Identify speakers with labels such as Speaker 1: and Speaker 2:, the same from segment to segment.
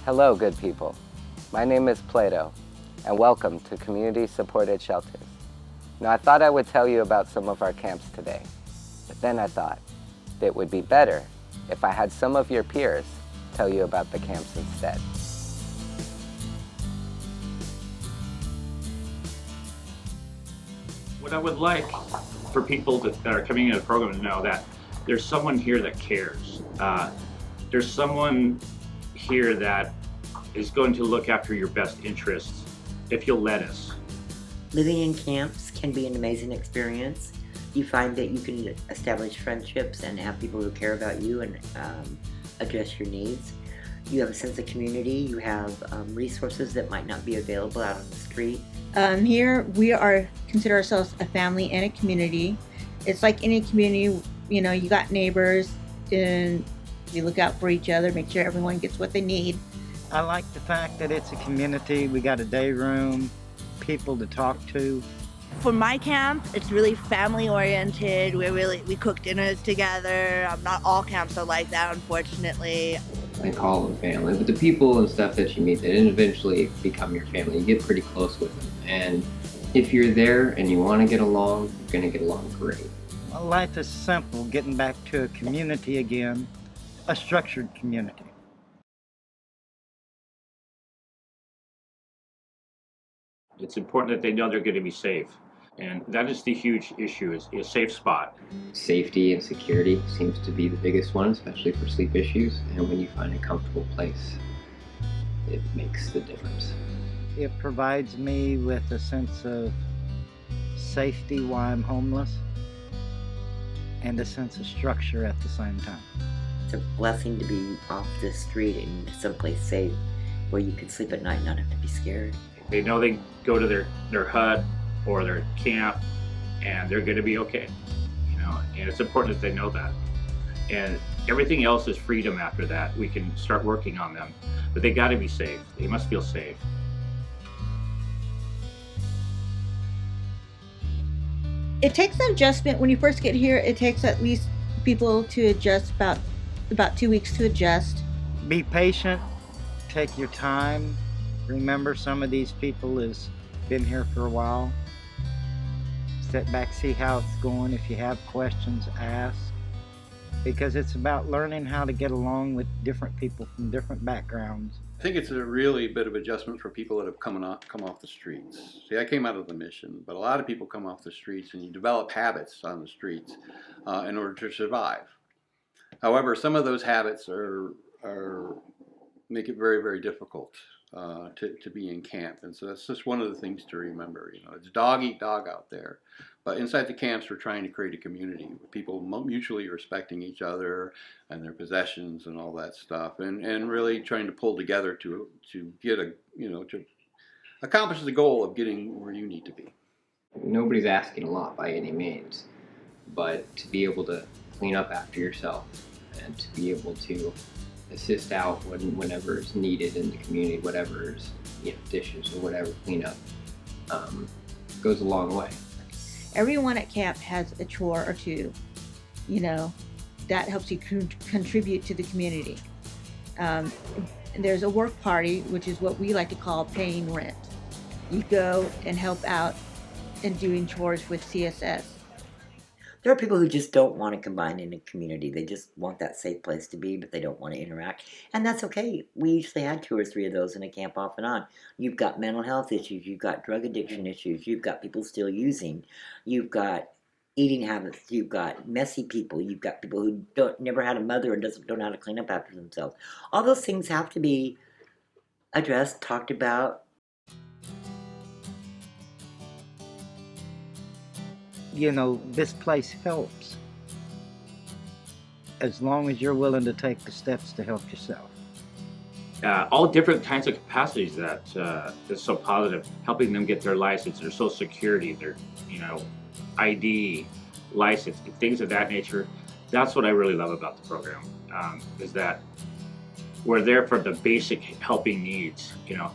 Speaker 1: Hello, good people. My name is Plaedo, and welcome to Community Supported Shelters. Now, I thought I would tell you about some of our camps today, but then I thought it would be better if I had some of your peers tell you about the camps instead.
Speaker 2: What I would like for people that are coming into the program to know that there's someone here that cares. There's someone here that is going to look after your best interests if you'll let us.
Speaker 3: Living in camps can be an amazing experience. You find that you can establish friendships and have people who care about you and address your needs. You have a sense of community. You have resources that might not be available out on the street.
Speaker 4: Here we consider ourselves a family and a community. It's like any community, you know, you got neighbors and you look out for each other, make sure everyone gets what they need.
Speaker 5: I like the fact that it's a community. We got a day room, people to talk to.
Speaker 6: For my camp, it's really family oriented. We cook dinners together. Not all camps are like that, unfortunately.
Speaker 7: I call them family, but the people and stuff that you meet that eventually become your family, you get pretty close with them. And if you're there and you want to get along, you're going to get along great.
Speaker 5: Well, life is simple, getting back to a community again, a structured community.
Speaker 2: It's important that they know they're going to be safe. And that is the huge issue, is a safe spot.
Speaker 7: Safety and security seems to be the biggest one, especially for sleep issues. And when you find a comfortable place, it makes the difference.
Speaker 5: It provides me with a sense of safety while I'm homeless and a sense of structure at the same time.
Speaker 3: It's a blessing to be off the street and someplace safe where you can sleep at night and not have to be scared.
Speaker 2: They know they go to their hut or their camp and they're going to be okay, you know, and it's important that they know that. And everything else is freedom after that. We can start working on them, but they got to be safe. They must feel safe.
Speaker 4: It takes an adjustment. When you first get here, it takes at least people to adjust about 2 weeks to adjust.
Speaker 5: Be patient, take your time. Remember, some of these people has been here for a while. Sit back, see how it's going. If you have questions, ask. Because it's about learning how to get along with different people from different backgrounds.
Speaker 8: I think it's a really bit of adjustment for people that have come off the streets. See, I came out of the mission, but a lot of people come off the streets and you develop habits on the streets in order to survive. However, some of those habits make it very, very difficult to be in camp. And so that's just one of the things to remember. You know, it's dog eat dog out there. But inside the camps, we're trying to create a community with people mutually respecting each other and their possessions and all that stuff, and really trying to pull together to get to accomplish the goal of getting where you need to be.
Speaker 7: Nobody's asking a lot by any means, but to be able to clean up after yourself and to be able to assist out whenever it's needed in the community, whatever is, you know, dishes or whatever, cleanup, goes a long way.
Speaker 4: Everyone at camp has a chore or two, you know, that helps you contribute to the community. And there's a work party, which is what we like to call paying rent. You go and help out in doing chores with CSS.
Speaker 3: There are people who just don't want to combine in a community. They just want that safe place to be, but they don't want to interact. And that's okay. We usually had 2 or 3 of those in a camp off and on. You've got mental health issues. You've got drug addiction issues. You've got people still using. You've got eating habits. You've got messy people. You've got people who never had a mother and don't know how to clean up after themselves. All those things have to be addressed, talked about.
Speaker 5: You know, this place helps as long as you're willing to take the steps to help yourself.
Speaker 2: All different kinds of capacities that is so positive, helping them get their license, their social security, their, you know, ID, license, things of that nature. That's what I really love about the program, is that we're there for the basic helping needs. You know,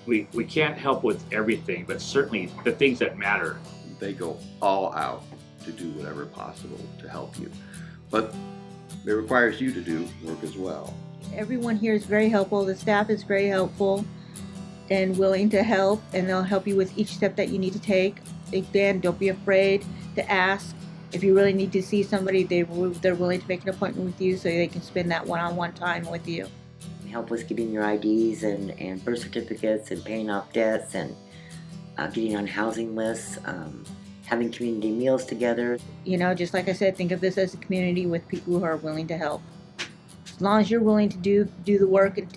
Speaker 2: we can't help with everything, but certainly the things that matter.
Speaker 8: They go all out to do whatever possible to help you. But it requires you to do work as well.
Speaker 4: Everyone here is very helpful. The staff is very helpful and willing to help, and they'll help you with each step that you need to take. Again, don't be afraid to ask. If you really need to see somebody, they're willing to make an appointment with you so they can spend that one-on-one time with you.
Speaker 3: Help with getting your IDs and birth certificates and paying off debts and getting on housing lists, having community meals together.
Speaker 4: You know, just like I said, think of this as a community with people who are willing to help. As long as you're willing to do the work and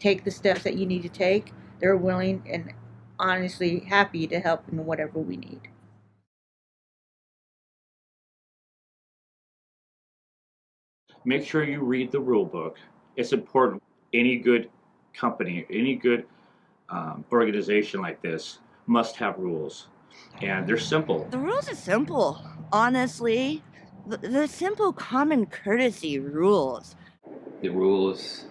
Speaker 4: take the steps that you need to take, they're willing and honestly happy to help in whatever we need.
Speaker 2: Make sure you read the rule book. It's important. Any good company, any good organization like this must have rules, and they're simple.
Speaker 6: The rules are simple, honestly. The simple common courtesy rules.
Speaker 7: The rules,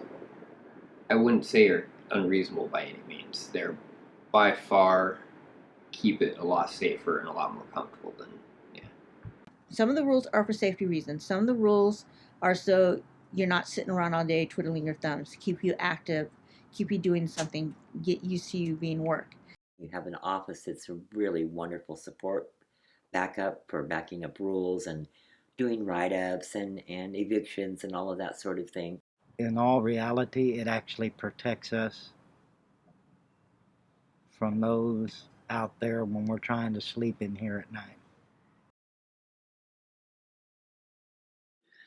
Speaker 7: I wouldn't say are unreasonable by any means. They're by far keep it a lot safer and a lot more comfortable than, yeah.
Speaker 4: Some of the rules are for safety reasons. Some of the rules are so you're not sitting around all day twiddling your thumbs, keep you active, keep you doing something, get used to you being work.
Speaker 3: You have an office that's a really wonderful support backup for backing up rules and doing write-ups and evictions and all of that sort of thing.
Speaker 5: In all reality, it actually protects us from those out there when we're trying to sleep in here at night.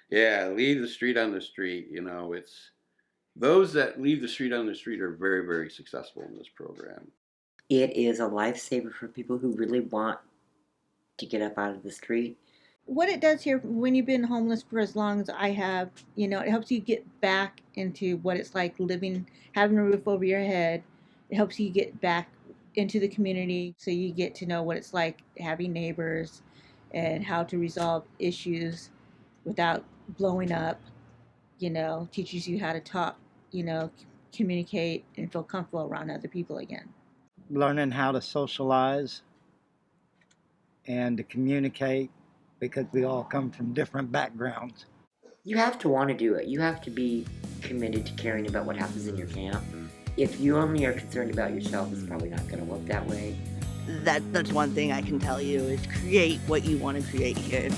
Speaker 8: Yeah, leave the street on the street. You know, it's those that leave the street on the street are very, very successful in this program.
Speaker 3: It is a lifesaver for people who really want to get up out of the street.
Speaker 4: What it does here, when you've been homeless for as long as I have, you know, it helps you get back into what it's like living, having a roof over your head. It helps you get back into the community, so you get to know what it's like having neighbors and how to resolve issues without blowing up. You know, teaches you how to talk, you know, communicate and feel comfortable around other people again.
Speaker 5: Learning how to socialize and to communicate, because we all come from different backgrounds.
Speaker 3: You have to want to do it. You have to be committed to caring about what happens in your camp. If you only are concerned about yourself, it's probably not going to work that way.
Speaker 6: That's one thing I can tell you is create what you want to create here.